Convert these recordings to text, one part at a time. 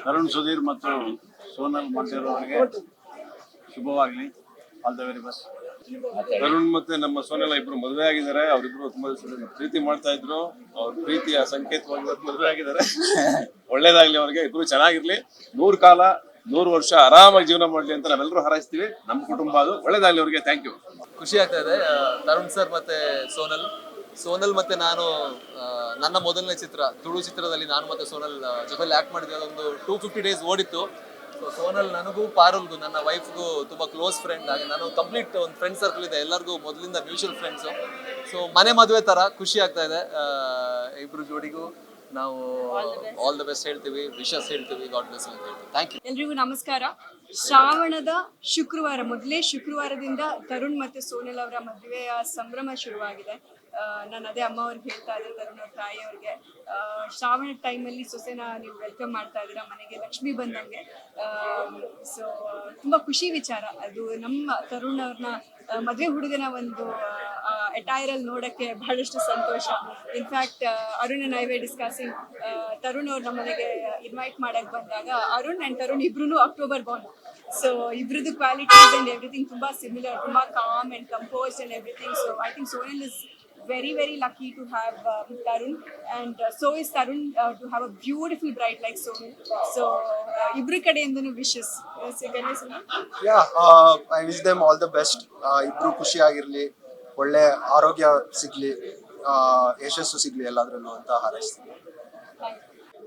ತರುಣ್ ಸುಧೀರ್ ಮತ್ತು ಸೋನಲ್ ಮಂಡೇರ್ ಅವರಿಗೆ ಶುಭವಾಗಲಿ. All the very best. Tarun ಮತ್ತೆ ನಮ್ಮ ಸೋನಲ್ ಇಬ್ರು ಮದುವೆ ಆಗಿದ್ದಾರೆ. ಅವರಿಬ್ರು ತುಂಬಾ ಪ್ರೀತಿ ಮಾಡ್ತಾ ಇದ್ರು. ಅವ್ರ ಪ್ರೀತಿಯ ಸಂಕೇತವಾಗಿ ಮದುವೆ ಆಗಿದ್ದಾರೆ. ಒಳ್ಳೇದಾಗ್ಲಿ ಅವ್ರಿಗೆ, ಇಬ್ರು ಚೆನ್ನಾಗಿರ್ಲಿ, 100 ಕಾಲ 100 ವರ್ಷ ಆರಾಮಾಗಿ ಜೀವನ ಮಾಡ್ಲಿ ಅಂತ ನಾವೆಲ್ಲರೂ ಹಾರೈಸ್ತೀವಿ. ನಮ್ಮ ಕುಟುಂಬ ಅದು. ಒಳ್ಳೇದಾಗ್ಲಿ ಅವ್ರಿಗೆ. Thank you. ಖುಷಿ ಆಗ್ತಾ ಇದೆ. ತರುಣ್ ಸರ್ ಮತ್ತೆ ಸೋನಲ್ ಮತ್ತೆ ನಾನು ನನ್ನ ಮೊದಲನೇ ಚಿತ್ರ ತುಳು ಚಿತ್ರದಲ್ಲಿ ನಾನು ಮತ್ತೆ ಸೋನಲ್ ಜೊತೆಲಿ ಆಕ್ಟ್ ಮಾಡಿದ್ವಿ. ಅದೊಂದು 250 days ಓಡಿತ್ತು. ಸೊ ಸೋನಲ್ ನನಗೂ ಪಾರುಲ್ಗೂ ನನ್ನ ವೈಫ್ಗೂ ತುಂಬಾ ಕ್ಲೋಸ್ ಫ್ರೆಂಡ್. ಹಾಗೆ ನಾನು ಕಂಪ್ಲೀಟ್ ಒಂದು ಫ್ರೆಂಡ್ ಸರ್ಕಲ್ ಇದೆ, ಎಲ್ಲರಿಗೂ ಮೊದಲಿಂದ ಮ್ಯೂಚುವಲ್ ಫ್ರೆಂಡ್ಸು. ಸೊ ಮನೆ ಮದುವೆ ತರ ಖುಷಿ ಆಗ್ತಾ ಇದೆ. ಇಬ್ರು ಜೋಡಿಗೂ ನಾವು ಆಲ್ ದ ಬೆಸ್ಟ್ ಹೇಳ್ತೀವಿ, ವಿಶಸ್ ಹೇಳ್ತೀವಿ, ಗಾಡ್ ಬ್ಲೆಸ್ ಅಂತ ಹೇಳ್ತೀವಿ. Thank you. ಎಲ್ರಿಗೂ ನಮಸ್ಕಾರ. ಶ್ರಾವಣದ ಶುಕ್ರವಾರ, ಮೊದಲೇ ಶುಕ್ರವಾರದಿಂದ ತರುಣ್ ಮತ್ತು ಸೋನಲ್ ಅವರ ಮದುವೆಯ ಸಂಭ್ರಮ ಶುರುವಾಗಿದೆ. ನಾನು ಅದೇ ಅಮ್ಮ ಅವ್ರಿಗೆ ಹೇಳ್ತಾ ಇದ್ದೆ, ತರುಣ್ ಅವ್ರ ತಾಯಿಯವ್ರಿಗೆ, ಶ್ರಾವಣ ಟೈಮಲ್ಲಿ ಸೊಸೆನ ನೀವು ವೆಲ್ಕಮ್ ಮಾಡ್ತಾ ಇದ್ದೀರಾ ಮನೆಗೆ, ಲಕ್ಷ್ಮಿ ಬಂದಂಗೆ. ಸೊ ತುಂಬ ಖುಷಿ ವಿಚಾರ ಅದು. ನಮ್ಮ ತರುಣ್ ಅವ್ರನ್ನ ಮದುವೆ ಹುಡುಗನ ಒಂದು ಅಟೈರಲ್ಲಿ ನೋಡೋಕ್ಕೆ ಬಹಳಷ್ಟು ಸಂತೋಷ. In fact Arun and I were discussing, Tarun ಅವ್ರು ನಮ್ಮ ಮನೆಗೆ ಇನ್ವೈಟ್ ಮಾಡಕ್ಕೆ ಬಂದಾಗ ಅರುಣ್ ಆ್ಯಂಡ್ ತರುಣ್ ಇಬ್ರು ಅಕ್ಟೋಬರ್ ಬಾರ್ನ್. ಸೊ ಇಬ್ರದ್ದು ಕ್ವಾಲಿಟೀಸ್ ಆ್ಯಂಡ್ ಎವ್ರಿಥಿಂಗ್ ತುಂಬ ಸಿಮಿಲರ್, ತುಂಬ calm and composed and everything. So I think Sonal is very lucky to have Tarun, and so is Tarun to have a beautiful bride like Sonal. So ibru kadeyindanu wishes. I wish them all the best. ibru ಖುಷಿ ಆಗಿರ್ಲಿ, ಒಳ್ಳೆ ಆರೋಗ್ಯ ಸಿಗ್ಲಿ, ಯಶಸ್ಸು ಸಿಗ್ಲಿ ಎಲ್ಲಾದ್ರಲ್ಲೂ ಅಂತ ಹಾರೈಸ್ತೀನಿ.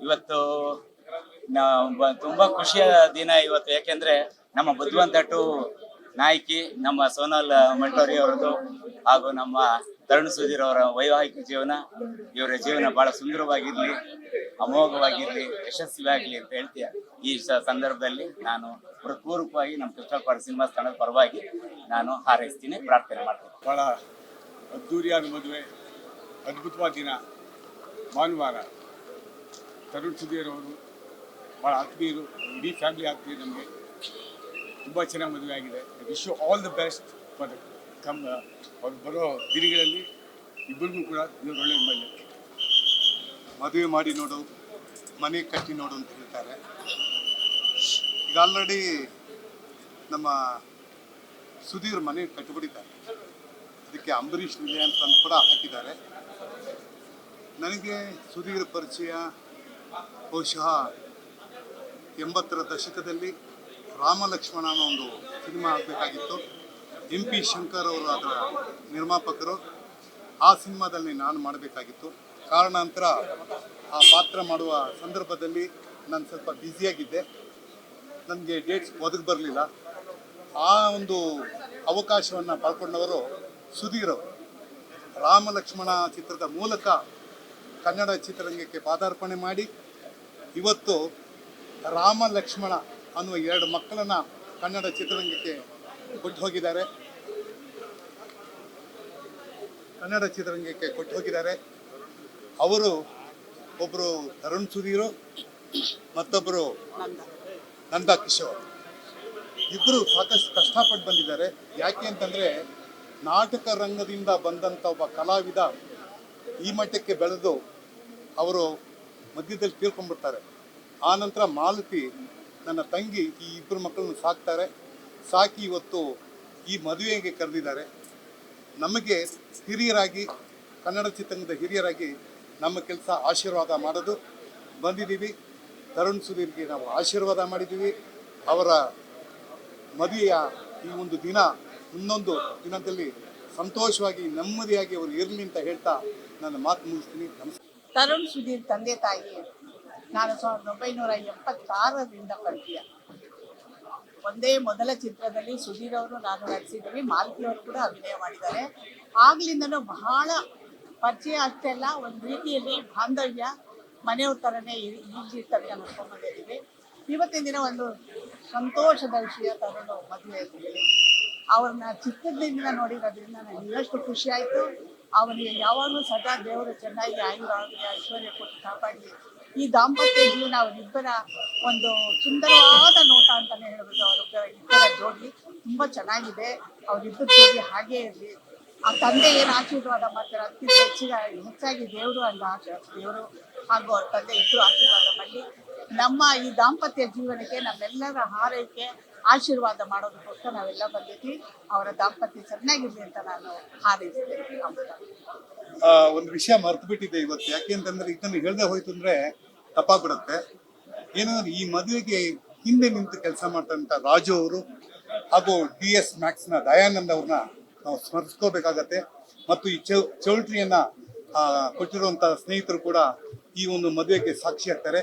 ಇವತ್ತು ತುಂಬಾ ಖುಷಿಯ ದಿನ ಇವತ್ತು. ಯಾಕೆಂದ್ರೆ ನಮ್ಮ ಬುದ್ಧಿವಂತಟ್ಟು ನಾಯಕಿ ನಮ್ಮ ಸೋನಲ್ ಮಂಟೋರಿ ಅವರದು ಹಾಗೂ ನಮ್ಮ ತರುಣ್ ಸುಧೀರ್ ಅವರ ವೈವಾಹಿಕ ಜೀವನ, ಇವರ ಜೀವನ ಬಹಳ ಸುಂದರವಾಗಿರ್ಲಿ, ಅಮೋಘವಾಗಿರ್ಲಿ, ಯಶಸ್ವಿಯಾಗಲಿ ಅಂತ ಹೇಳ್ತೀಯ. ಈ ಸಂದರ್ಭದಲ್ಲಿ ನಾನು ಹೃತ್ಪೂರ್ವಕವಾಗಿ ನಮ್ಮ ಕೃಷ್ಣಪಾಡ ಸಿನಿಮಾ ಸ್ಥಳದ ಪರವಾಗಿ ನಾನು ಹಾರೈಸ್ತೀನಿ, ಪ್ರಾರ್ಥನೆ ಮಾಡ್ತೀನಿ. ಬಹಳ ಅದ್ದೂರಿಯಾದ ಮದುವೆ, ಅದ್ಭುತವಾದ ದಿನ, ಭಾನುವಾರ. ತರುಣ್ ಸುಧೀರ್ ಅವರು ಭಾಳ ಆತ್ಮೀಯರು, ಇಡೀ ಫ್ಯಾಮಿಲಿ ಆತ್ಮೀಯರು ನಮಗೆ. ತುಂಬ ಚೆನ್ನಾಗಿ ಮದುವೆ ಆಗಿದೆ. Wish you all the best for ಅವ್ರು ಬರೋ ದಿನಗಳಲ್ಲಿ ಇಬ್ಬರಿಗೂ ಕೂಡ ಇವರು ಒಳ್ಳೆಯ ಮೇಲೆ ಮದುವೆ ಮಾಡಿ ನೋಡು, ಮನೆ ಕಟ್ಟಿ ನೋಡು ಅಂತ ಹೇಳ್ತಾರೆ. ಈಗ ಆಲ್ರೆಡಿ ನಮ್ಮ ಸುಧೀರ್ ಮನೆ ಕಟ್ಟಿಬಿಟ್ಟಿದ್ದಾರೆ. ಅದಕ್ಕೆ ಅಂಬರೀಷ್ ನಿಲಯ ಅಂತ ಕೂಡ ಹಾಕಿದ್ದಾರೆ. ನನಗೆ ಸುಧೀರ್ ಪರಿಚಯ ಬಹುಶಃ 80ರ ದಶಕದಲ್ಲಿ ರಾಮ ಲಕ್ಷ್ಮಣ ಅನ್ನೋ ಒಂದು ಸಿನಿಮಾ ಆಗಬೇಕಾಗಿತ್ತು. MP ಶಂಕರ್ ಅವರು ಅದರ ನಿರ್ಮಾಪಕರು. ಆ ಸಿನಿಮಾದಲ್ಲಿ ನಾನು ಮಾಡಬೇಕಾಗಿತ್ತು. ಕಾರಣಾಂತರ ಆ ಪಾತ್ರ ಮಾಡುವ ಸಂದರ್ಭದಲ್ಲಿ ನಾನು ಸ್ವಲ್ಪ ಬ್ಯುಸಿಯಾಗಿದ್ದೆ, ನನಗೆ ಡೇಟ್ಸ್ ಒದಗಿ ಬರಲಿಲ್ಲ. ಆ ಒಂದು ಅವಕಾಶವನ್ನು ಪಡ್ಕೊಂಡವರು ಸುಧೀರ್ ಅವರು. ರಾಮ ಲಕ್ಷ್ಮಣ ಚಿತ್ರದ ಮೂಲಕ ಕನ್ನಡ ಚಿತ್ರರಂಗಕ್ಕೆ ಪಾದಾರ್ಪಣೆ ಮಾಡಿ ಇವತ್ತು ರಾಮ ಲಕ್ಷ್ಮಣ ಅನ್ನುವ 2 ಮಕ್ಕಳನ್ನು ಕನ್ನಡ ಚಿತ್ರರಂಗಕ್ಕೆ ಕೊಟ್ಟು ಹೋಗಿದ್ದಾರೆ. ಅವರು ಒಬ್ಬರು ತರುಣ್ ಸುಧೀರು, ಮತ್ತೊಬ್ಬರು ನಂದಾ ಕಿಶೋರ್. ಇಬ್ಬರು ಸಾಕಷ್ಟು ಕಷ್ಟಪಟ್ಟು ಬಂದಿದ್ದಾರೆ. ಯಾಕೆ ಅಂತಂದರೆ ನಾಟಕ ರಂಗದಿಂದ ಬಂದಂಥ ಒಬ್ಬ ಕಲಾವಿದ ಈ ಮಟ್ಟಕ್ಕೆ ಬೆಳೆದು ಅವರು ಮಧ್ಯದಲ್ಲಿ ತೀರ್ಕೊಂಡ್ಬಿಡ್ತಾರೆ. ಆನಂತರ ಮಾಲತಿ ನನ್ನ ತಂಗಿ ಈ ಇಬ್ಬರು ಮಕ್ಕಳನ್ನು ಸಾಕಿ ಇವತ್ತು ಈ ಮದುವೆಗೆ ಕರೆದಿದ್ದಾರೆ. ನಮಗೆ ಹಿರಿಯರಾಗಿ, ಕನ್ನಡ ಚಿತ್ರರಂಗದ ಹಿರಿಯರಾಗಿ ನಮ್ಮ ಕೆಲಸ ಆಶೀರ್ವಾದ ಮಾಡೋದು. ಬಂದಿದ್ದೀವಿ. ತರುಣ್ ಸುಧೀರ್ಗೆ ನಾವು ಆಶೀರ್ವಾದ ಮಾಡಿದ್ದೀವಿ. ಅವರ ಮದುವೆಯ ಈ ಒಂದು ದಿನ ಇನ್ನೊಂದು ದಿನದಲ್ಲಿ ಸಂತೋಷವಾಗಿ ನೆಮ್ಮದಿಯಾಗಿ ಅವರು ಇರಲಿ ಅಂತ ಹೇಳ್ತಾ ನನ್ನ ಮಾತು ಮುಗಿಸ್ತೀನಿ. ನಮಸ್ಕಾರ. ತರುಣ್ ಸುಧೀರ್ ತಂದೆ ತಾಯಿ ನಾನು 1976ರಿಂದ ಪರಿಚಯ. ಒಂದೇ ಮೊದಲ ಚಿತ್ರದಲ್ಲಿ ಸುಧೀರ್ ಅವರು ನಾನು ನಟಿಸಿದ್ದೀವಿ, ಮಾಲತಿ ಅವರು ಕೂಡ ಅಭಿನಯ ಮಾಡಿದ್ದಾರೆ. ಆಗ್ಲಿಂದನೂ ಬಹಳ ಪರಿಚಯ ಅಷ್ಟೇ ಅಲ್ಲ, ಒಂದು ರೀತಿಯಲ್ಲಿ ಬಾಂಧವ್ಯ, ಮನೆಯವ್ರ ಥರನೇ ಈಜಿ ತನಕ ನೋಡ್ಕೊಂಡ್ಬಂದಿದ್ದೀವಿ. ಇವತ್ತಿನ ದಿನ ಒಂದು ಸಂತೋಷದ ವಿಷಯ. ತರುಣ್ ಮದುವೆಯಲ್ಲಿ ಅವ್ರನ್ನ ಚಿಕ್ಕದಿಂದ ನೋಡಿರೋದ್ರಿಂದ ನನಗೆ ಇನ್ನಷ್ಟು ಖುಷಿ ಆಯಿತು. ಅವನಿಗೆ ಯಾವಾಗಲೂ ಸದಾ ದೇವರು ಚೆನ್ನಾಗಿ ಆಯುರಾರೋಗ್ಯ ಐಶ್ವರ್ಯ ಕೊಟ್ಟು ಕಾಪಾಡಲಿ. ಈ ದಾಂಪತ್ಯ ಜೀವನ ಅವರಿಬ್ಬರ ಒಂದು ಸುಂದರವಾದ ನೋಟ ಅಂತಲೇ ಹೇಳ್ಬೋದು. ಅವರಿಬ್ಬರ ಜೋಡಿ ತುಂಬ ಚೆನ್ನಾಗಿದೆ. ಅವರಿಬ್ಬರ ಜೋಡಿ ಹಾಗೇ ಇರಲಿ. ಆ ತಂದೆ ಏನು ಆಶೀರ್ವಾದ ಮಾಡ್ತಾರೆ ಅದಕ್ಕಿಂತ ಹೆಚ್ಚಾಗಿ ದೇವರು ಹಾಗೂ ಅವ್ರ ತಂದೆ ಇಬ್ಬರು ಆಶೀರ್ವಾದ ಮಾಡಲಿ. ನಮ್ಮ ಈ ದಾಂಪತ್ಯ ಜೀವನಕ್ಕೆ ನಮ್ಮೆಲ್ಲರ ಹಾರೈಕೆ ಆಶೀರ್ವಾದ ಮಾಡೋದಕ್ಕೋಸ್ಕರ ನಾವೆಲ್ಲ ಬಂದಿದ್ವಿ. ಅವರ ದಾಂಪತ್ಯ ಚೆನ್ನಾಗಿರ್ಲಿ ಅಂತ ನಾನು ಹಾರೈಸ್ತೇನೆ. ಒಂದು ವಿಷಯ ಮರ್ತು ಬಿಟ್ಟಿದ್ದೆ ಇವತ್ತು. ಯಾಕೆಂತಂದ್ರೆ ಇದನ್ನು ಹೇಳ್ದೆ ಹೋಯ್ತು ಅಂದ್ರೆ ತಪ್ಪಾಗ್ಬಿಡುತ್ತೆ. ಏನಂದ್ರೆ ಈ ಮದುವೆಗೆ ಹಿಂದೆ ನಿಂತು ಕೆಲಸ ಮಾಡ್ತಂತ ರಾಜು ಅವರು ಹಾಗೂ DS ಮ್ಯಾಕ್ಸ್ನ ದಯಾನಂದ್ ಅವ್ರನ್ನ ನಾವು ಸ್ಮರಿಸ್ಕೋಬೇಕಾಗತ್ತೆ. ಮತ್ತು ಈ ಚೌಲ್ಟ್ರಿಯನ್ನ ಕೊಟ್ಟಿರುವಂತ ಸ್ನೇಹಿತರು ಕೂಡ ಈ ಒಂದು ಮದುವೆಗೆ ಸಾಕ್ಷಿ ಆಗ್ತಾರೆ.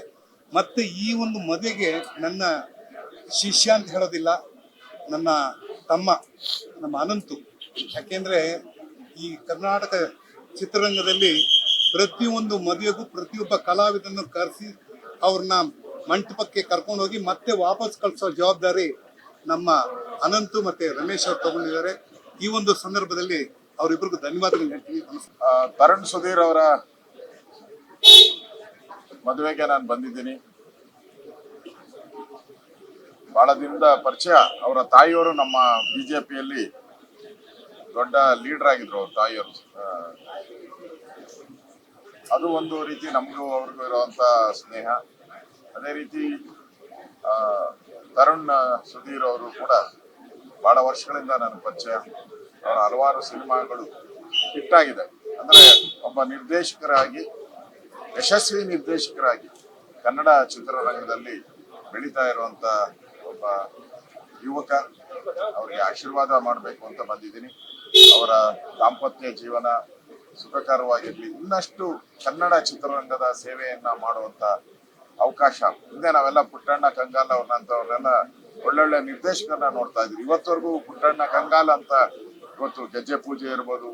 ಮತ್ತೆ ಈ ಒಂದು ಮದುವೆಗೆ ನನ್ನ ಶಿಷ್ಯ ಅಂತ ಹೇಳೋದಿಲ್ಲ, ನನ್ನ ತಮ್ಮ ನಮ್ಮ ಅನಂತು. ಯಾಕೆಂದ್ರೆ ಈ ಕರ್ನಾಟಕ ಚಿತ್ರರಂಗದಲ್ಲಿ ಪ್ರತಿಯೊಂದು ಮದುವೆಗೂ ಪ್ರತಿಯೊಬ್ಬ ಕಲಾವಿದನ್ನು ಕರೆಸಿ ಅವ್ರನ್ನ ಮಂಟಪಕ್ಕೆ ಕರ್ಕೊಂಡು ಹೋಗಿ ಮತ್ತೆ ವಾಪಸ್ ಕಳಿಸೋ ಜವಾಬ್ದಾರಿ ನಮ್ಮ ಅನಂತು ಮತ್ತೆ ರಮೇಶ್ ಅವ್ರು ತಗೊಂಡಿದ್ದಾರೆ. ಈ ಒಂದು ಸಂದರ್ಭದಲ್ಲಿ ಅವರಿಬ್ಬರಿಗೂ ಧನ್ಯವಾದಗಳು ಹೇಳ್ತೀವಿ. ತರುಣ್ ಸುಧೀರ್ ಅವರ ಮದುವೆಗೆ ನಾನು ಬಂದಿದ್ದೀನಿ. ಬಹಳ ದಿನದ ಪರಿಚಯ. ಅವರ ತಾಯಿಯವರು ನಮ್ಮ ಬಿಜೆಪಿಯಲ್ಲಿ ದೊಡ್ಡ ಲೀಡರ್ ಆಗಿದ್ರು. ಅವ್ರ ತಾಯಿಯವರು ಅದು ಒಂದು ರೀತಿ ನಮಗೂ ಅವ್ರಿಗೂ ಇರುವಂತ ಸ್ನೇಹ. ಅದೇ ರೀತಿ ತರುಣ್ ಸುಧೀರ್ ಅವರು ಕೂಡ ಬಹಳ ವರ್ಷಗಳಿಂದ ನನ್ನ ಪರಿಚಯ. ಅವರ ಹಲವಾರು ಸಿನಿಮಾಗಳು ಹಿಟ್ ಆಗಿದೆ. ಅಂದ್ರೆ ಒಬ್ಬ ನಿರ್ದೇಶಕರಾಗಿ, ಯಶಸ್ವಿ ನಿರ್ದೇಶಕರಾಗಿ ಕನ್ನಡ ಚಿತ್ರರಂಗದಲ್ಲಿ ಬೆಳೀತಾ ಇರುವಂತ ಒಬ್ಬ ಯುವಕ. ಅವರಿಗೆ ಆಶೀರ್ವಾದ ಮಾಡಬೇಕು ಅಂತ ಬಂದಿದ್ದೀನಿ. ಅವರ ದಾಂಪತ್ಯ ಜೀವನ ಸುಖಕರವಾಗಿರ್ಲಿ, ಇನ್ನಷ್ಟು ಕನ್ನಡ ಚಿತ್ರರಂಗದ ಸೇವೆಯನ್ನ ಮಾಡುವಂತ ಅವಕಾಶ. ಹಿಂದೆ ನಾವೆಲ್ಲ ಪುಟ್ಟಣ್ಣ ಕಂಗಾಲ ಅವ್ರನ್ನಂತವ್ರನ್ನೆಲ್ಲ ಒಳ್ಳೊಳ್ಳೆ ನಿರ್ದೇಶಕರನ್ನ ನೋಡ್ತಾ ಇದ್ವಿ. ಇವತ್ತವರೆಗೂ ಪುಟ್ಟಣ್ಣ ಕಂಗಾಲ ಅಂತ ಇವತ್ತು ಗೆಜ್ಜೆ ಪೂಜೆ ಇರ್ಬೋದು,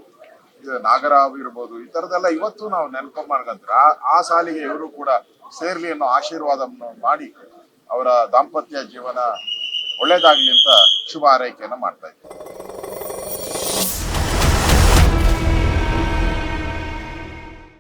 ನಾಗರಾವ್ ಇರ್ಬೋದು, ಈ ತರದೆಲ್ಲ ಇವತ್ತು ನಾವು ನೆನ್ಕೊಂಡ್ಮಾಡ್ಕಂತೀವಿ. ಆ ಸಾಲಿಗೆ ಇವರು ಕೂಡ ಸೇರ್ಲಿ ಅನ್ನೋ ಆಶೀರ್ವಾದವನ್ನು ಮಾಡಿ ಅವರ ದಾಂಪತ್ಯ ಜೀವನ ಒಳ್ಳೇದಾಗ್ಲಿ ಅಂತ ಶುಭ ಹಾರೈಕೆಯನ್ನ ಮಾಡ್ತಾ ಇದ್ದೀವಿ.